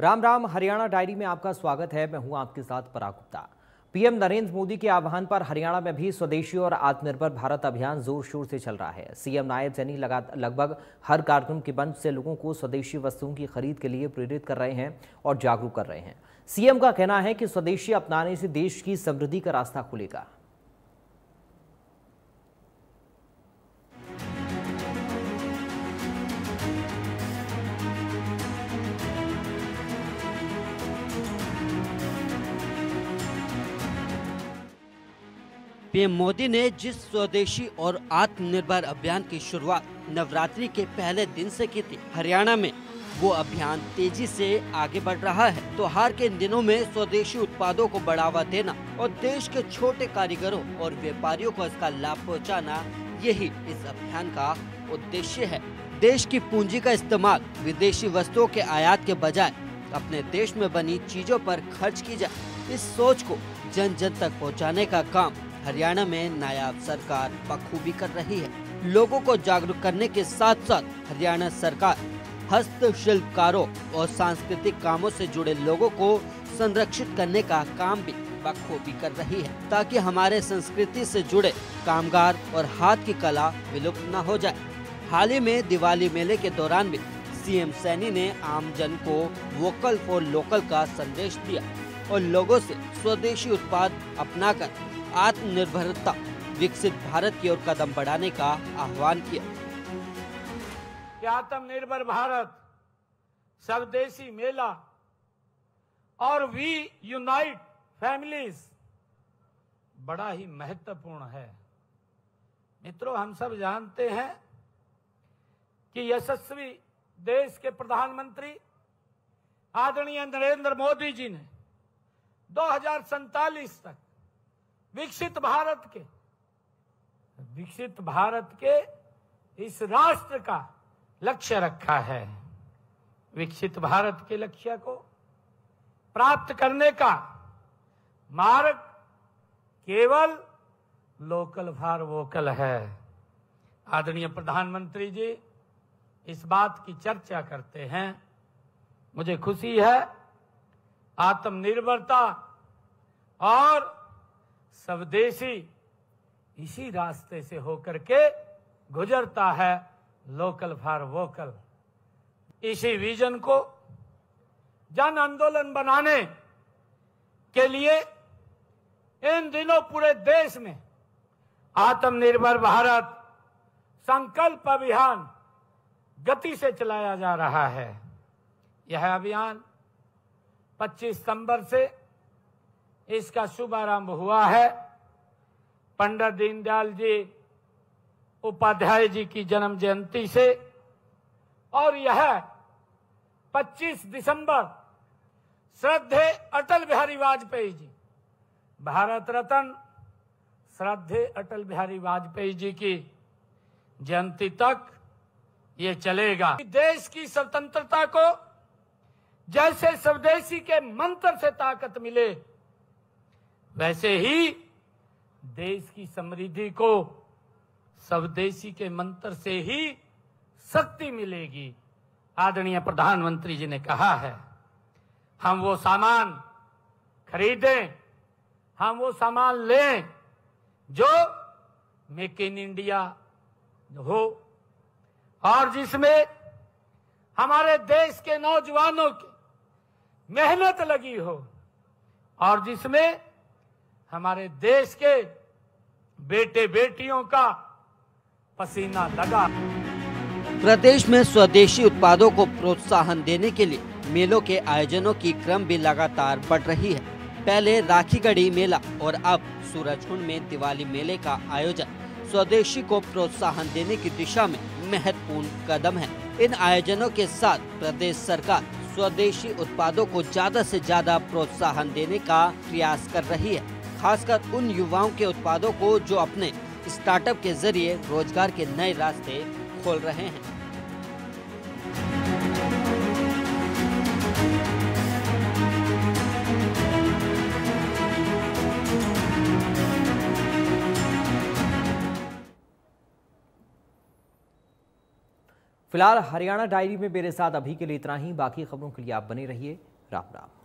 Ram Ram, Haryana diary में आपका स्वागत है। मैं हूं आपके साथ पराग गुप्ता। पीएम नरेंद्र मोदी के आह्वान पर हरियाणा में भी स्वदेशी और आत्मनिर्भर भारत अभियान जोर शोर से चल रहा है। सीएम नायब सैनी लगभग हर कार्यक्रम के मंच से लोगों को स्वदेशी वस्तुओं की खरीद के लिए प्रेरित कर रहे हैं और जागरूक कर रहे हैं। सीएम का कहना है कि स्वदेशी अपनाने से देश की समृद्धि का रास्ता खुलेगा। पीएम मोदी ने जिस स्वदेशी और आत्मनिर्भर अभियान की शुरुआत नवरात्रि के पहले दिन से की थी, हरियाणा में वो अभियान तेजी से आगे बढ़ रहा है। त्योहार के इन दिनों में स्वदेशी उत्पादों को बढ़ावा देना और देश के छोटे कारीगरों और व्यापारियों को इसका लाभ पहुंचाना, यही इस अभियान का उद्देश्य है। देश की पूंजी का इस्तेमाल विदेशी वस्तुओं के आयात के बजाय अपने देश में बनी चीजों पर खर्च की जाए, इस सोच को जन जन तक पहुँचाने का काम हरियाणा में नायाब सरकार बखूबी कर रही है। लोगों को जागरूक करने के साथ साथ हरियाणा सरकार हस्तशिल्पकारों और सांस्कृतिक कामों से जुड़े लोगों को संरक्षित करने का काम भी बखूबी कर रही है, ताकि हमारे संस्कृति से जुड़े कामगार और हाथ की कला विलुप्त न हो जाए। हाल ही में दिवाली मेले के दौरान भी सीएम सैनी ने आम जन को वोकल फॉर लोकल का संदेश दिया और लोगों से स्वदेशी उत्पाद अपनाकर आत्मनिर्भरता विकसित भारत की ओर कदम बढ़ाने का आह्वान किया। आत्मनिर्भर भारत, स्वदेशी मेला और वी यूनाइट फैमिलीज बड़ा ही महत्वपूर्ण है। मित्रों, हम सब जानते हैं कि यशस्वी देश के प्रधानमंत्री आदरणीय नरेंद्र मोदी जी ने 2047 तक विकसित भारत के इस राष्ट्र का लक्ष्य रखा है। विकसित भारत के लक्ष्य को प्राप्त करने का मार्ग केवल लोकल फॉर वोकल है। आदरणीय प्रधानमंत्री जी इस बात की चर्चा करते हैं। मुझे खुशी है, आत्मनिर्भरता और स्वदेशी इसी रास्ते से होकर के गुजरता है, लोकल फॉर वोकल। इसी विजन को जन आंदोलन बनाने के लिए इन दिनों पूरे देश में आत्मनिर्भर भारत संकल्प अभियान गति से चलाया जा रहा है। यह अभियान 25 सितंबर से इसका शुभारंभ हुआ है। पंडित दीनदयाल जी उपाध्याय जी की जन्म जयंती से, और यह 25 दिसंबर श्रद्धेय अटल बिहारी वाजपेयी जी, भारत रत्न श्रद्धेय अटल बिहारी वाजपेयी जी की जयंती तक ये चलेगा। देश की स्वतंत्रता को जैसे स्वदेशी के मंत्र से ताकत मिले, वैसे ही देश की समृद्धि को स्वदेशी के मंत्र से ही शक्ति मिलेगी। आदरणीय प्रधानमंत्री जी ने कहा है, हम वो सामान खरीदें, हम वो सामान लें जो मेक इन इंडिया हो और जिसमें हमारे देश के नौजवानों की मेहनत लगी हो और जिसमें हमारे देश के बेटे बेटियों का पसीना लगा। प्रदेश में स्वदेशी उत्पादों को प्रोत्साहन देने के लिए मेलों के आयोजनों की क्रम भी लगातार बढ़ रही है। पहले राखीगढ़ी मेला और अब सूरजकुंड में दिवाली मेले का आयोजन स्वदेशी को प्रोत्साहन देने की दिशा में महत्वपूर्ण कदम है। इन आयोजनों के साथ प्रदेश सरकार स्वदेशी उत्पादों को ज्यादा से ज्यादा प्रोत्साहन देने का प्रयास कर रही है, खासकर उन युवाओं के उत्पादों को जो अपने स्टार्टअप के जरिए रोजगार के नए रास्ते खोल रहे हैं। फिलहाल हरियाणा डायरी में मेरे साथ अभी के लिए इतना ही। बाकी खबरों के लिए आप बने रहिए राम राम।